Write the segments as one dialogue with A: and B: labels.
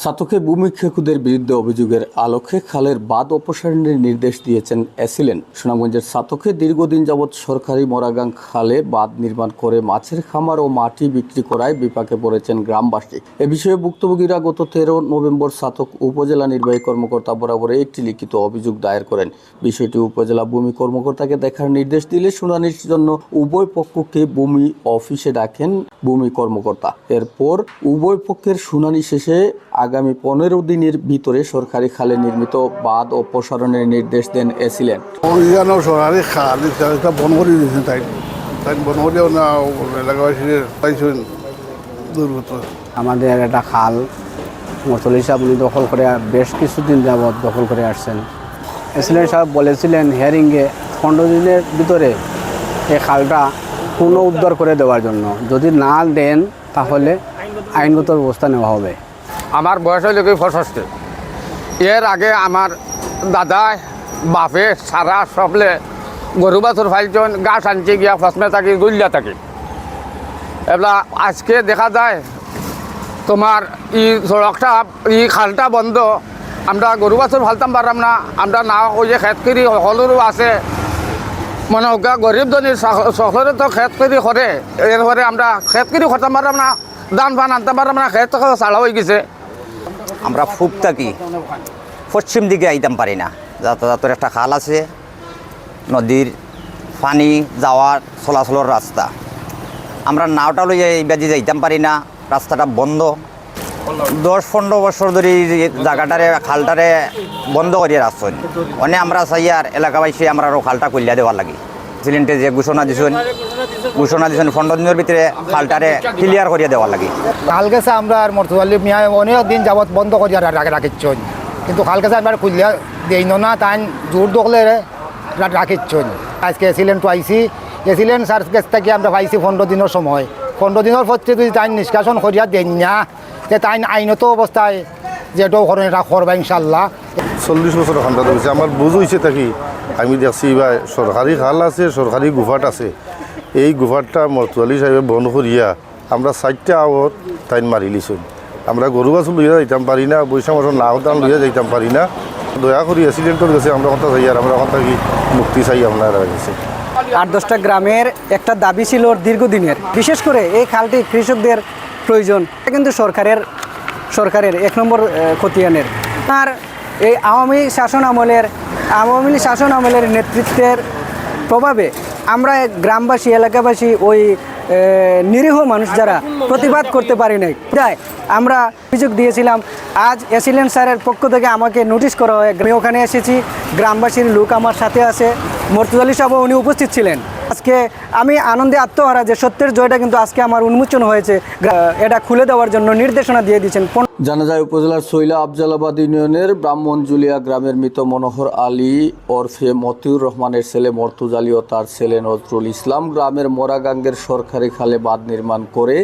A: ছাতকে ভূমি খেকুদের বিরুদ্ধে অভিযোগের আলোকে খালের বাঁধ অপসারণের নির্দেশ দিয়েছেন এসিলেন। সুনামগঞ্জের ছাতকে দীর্ঘদিন যাবৎ সরকারি মোরাগাং খালে বাঁধ নির্মাণ করে মাছের খামার ও মাটি বিক্রি করায় বিপাকে পড়েছেন গ্রামবাসী। এ বিষয়ে ভুক্তভোগীরা গত 13 নভেম্বর ছাতক উপজেলা নির্বাহী কর্মকর্তা বরাবর একটি লিখিত অভিযোগ দায়ের করেন। বিষয়টি উপজেলা ভূমি কর্মকর্তাকে দেখার নির্দেশ দিলে শুনানির জন্য উভয় পক্ষকে ভূমি অফিসে ডাকেন ভূমি কর্মকর্তা। এরপর উভয় পক্ষের শুনানি শেষে আগামী 15 দিনের ভিতরে সরকারি খালে নির্মিত বাঁধ অপসারণের নির্দেশ দেন এসিলেন।
B: সরকারি খাল বন করে দিয়েছেন, তাই বন করেও না এলাকাবাসীর
C: আমাদের একটা খাল মরতলি সাহেব উনি দখল করে বেশ কিছুদিন যাবৎ দখল করে আসছেন। এসিলেন সাহেব বলেছিলেন হিয়ারিংয়ে 15 দিনের ভিতরে এই খালটা পুনরুদ্ধার করে দেওয়ার জন্য, যদি না দেন তাহলে আইনগত ব্যবস্থা নেওয়া হবে।
D: আমার বয়স হইল 65। এর আগে আমার দাদা বাপে সারা সবলে গরু বাছুর ফাইলছেন, গাছ আনছে গিয়া ফসমে থাকি গুলিয়া থাকি। এবার আজকে দেখা যায় তোমার সড়কটা খালটা বন্ধ, আমরা গরু বাছুর ফালতাম পারলাম না। আমরা না ওই যে খেতকরি সকলেরও আছে, মনে হোক গরিব ধনীর সকলের তো খেতকরি করে, এরপরে আমরা খেতকরি করতাম পারলাম না, ধান ফান আনতে পারলাম না, খেত চালা হয়ে গেছে।
E: আমরা ফুপ থাকি পশ্চিম দিকে আইতাম পারি না, যাতায়াতের একটা খাল আছে, নদীর পানি যাওয়ার চলাচলের রাস্তা। আমরা নাওটা লইয়া এই বাজি যাইতাম পারি না, রাস্তাটা বন্ধ। 10-15 বছর ধরে জায়গাটারে খালটারে বন্ধ করিয়ে রাখছেন। অনেক আমরা চাই আর এলাকাবাসী আমরা আরও খালটা করিয়া দেওয়ার লাগে। সিলেন্টে যে ঘোষণা দিয়েছেন 15 দিনের ভিতরে খালটারে ক্লিয়ার করিয়া দেওয়ার লাগে।
F: খাল গেছে আমরা আর মরতুয়ালি মিয়া অনেক দিন যাবৎ বন্ধ করিয়া রাখিচ্ছন, কিন্তু খাল গেছে আমরা খুলিয়া দেই না, তাই জোর দখলে রাখিচ্ছন। আজকে এসিলেন্ট আইসি, এসিলেন্ট স্যার কাছ থেকে আমরা পাইছি 15 দিনের সময়। 15 দিনের পর যদি তাই নিষ্কাশন করিয়া দেন না, যে তাই আইনত অবস্থায় যেটাও করেন এটা করবা ইনশাল্লাহ।
B: 40 বছর খান্ডা ধরেছে, আমার বুঝ হয়েছে থাকি আমি দেখছি বা সরকারি খাল আছে, সরকারি গুফাট আছে। এই গুফাটটা মরতুয়ালি সাহেবে বন্ধ করিয়া আমরা 4টা আওয়ার তাই মারি লিছুন। আমরা গরু বাছুর লইয়া যাইতাম পারি না, বৈশাখ মাসের নাও টান লইয়া যাইতাম পারি না। দয়া করি অ্যাক্সিডেন্টের গেছে আমরা কথা চাই আর আমরা কথা কি মুক্তি চাই আপনারা গেছে।
C: 8-10টা গ্রামের একটা দাবি ছিল দীর্ঘদিনের, বিশেষ করে এই খালটি কৃষকদের প্রয়োজন, কিন্তু সরকারের 1 নম্বর খতিয়ানের। আর এই আওয়ামী শাসন আমলের নেতৃত্বের প্রভাবে আমরা গ্রামবাসী এলাকাবাসী ওই নিরীহ মানুষ যারা প্রতিবাদ করতে পারি নাই, তাই আমরা অভিযোগ দিয়েছিলাম। আজ এসিলেন্ট স্যারের পক্ষ থেকে আমাকে নোটিশ করা হয়। আমি ওখানে এসেছি, গ্রামবাসীর লোক আমার সাথে আছে, মরতুয়ালি সাহেব উনি উপস্থিত ছিলেন। আজকে আমি আনন্দে আত্মহারা যে সত্যের জয়টা কিন্তু আজকে আমার উন্মোচন হয়েছে। এটা খুলে দেওয়ার জন্য নির্দেশনা দিয়ে দিয়েছেন।
A: জানা যায় উপজেলার সৈলা আফজালাবাদ ইউনিয়নের ব্রাহ্মণজুলিয়া গ্রামের মৃত মনোহর আলী ওরফে মতিউর রহমানের ছেলে মর্তুজ আলী ও তার ছেলে নজরুল ইসলাম গ্রামের মোরাগাঙ্গের সরকারি খালে বাঁধ নির্মাণ করে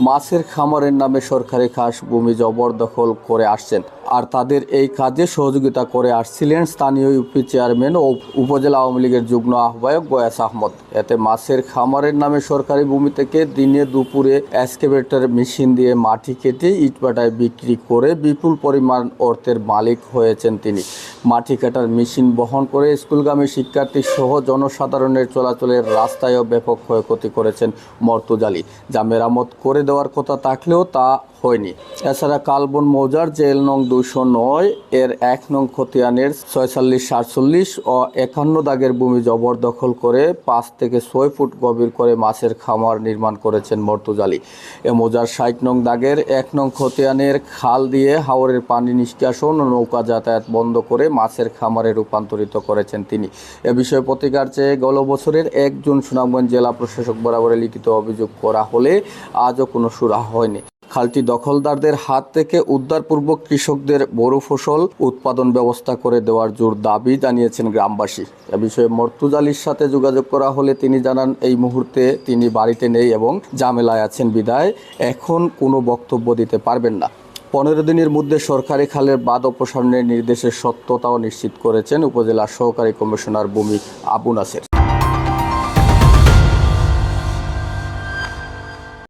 A: মাছের খামারের নামে সরকারি খাস ভূমি জবরদখল করে আসছেন। আর তাদের এই কাজে সহযোগিতা করে আসছিলেন স্থানীয় ইউপি চেয়ারম্যান ও উপজেলা আওয়ামী লীগের যুগ্ম আহ্বায়ক গয়াস আহমদ। এতে মাছের খামারের নামে সরকারি ভূমি থেকে দিনে দুপুরে এক্সকেভেটর মেশিন দিয়ে মাটি কেটে ইটভাটায় বিক্রি করে বিপুল পরিমাণ অর্থের মালিক হয়েছেন তিনি। মাটি কাটার মেশিন বহন করে স্কুলগামী শিক্ষার্থী সহ জনসাধারণের চলাচলের রাস্তায়ও ব্যাপক ক্ষয়ক্ষতি করেছেন মর্তুজ আলী, যা মেরামত করে দেওয়ার কথা থাকলেও তা হয়নি। এছাড়া কালবন মৌজার জেল নং 209 এর 1 নং খতিয়ানের 46, 47 ও 51 দাগের ভূমি জবরদখল করে 5 থেকে 6 ফুট গভীর করে মাছের খামার নির্মাণ করেছেন মর্তুজ আলী। এ মৌজার 60 নং দাগের 1 নং খতিয়ানের খাল দিয়ে হাওরের পানি নিষ্কাশন ও নৌকা যাতায়াত বন্ধ করে মাছের খামারে রূপান্তরিত করেছেন তিনি। এ বিষয়ে প্রতিকার চেয়ে গত বছরের 1 জুন সুনামগঞ্জ জেলা প্রশাসক বরাবরে লিখিত অভিযোগ করা হলে আজও কোনো সুরাহা হয়নি। খালটি দখলদারদের হাত থেকে উদ্ধারপূর্বক কৃষকদের বড় ফসল উৎপাদন ব্যবস্থা করে দেওয়ার জোর দাবি জানিয়েছেন গ্রামবাসী। এ বিষয়ে মর্তুজ আলীর সাথে যোগাযোগ করা হলে তিনি জানান এই মুহূর্তে তিনি বাড়িতে নেই এবং ঝামেলায় আছেন বিদায় এখন কোনো বক্তব্য দিতে পারবেন না। 15 দিনের মধ্যে সরকারি খালের বাঁধ অপসারণের নির্দেশের সত্যতাও নিশ্চিত করেছেন উপজেলা সহকারী কমিশনার ভূমি আবু নাসের।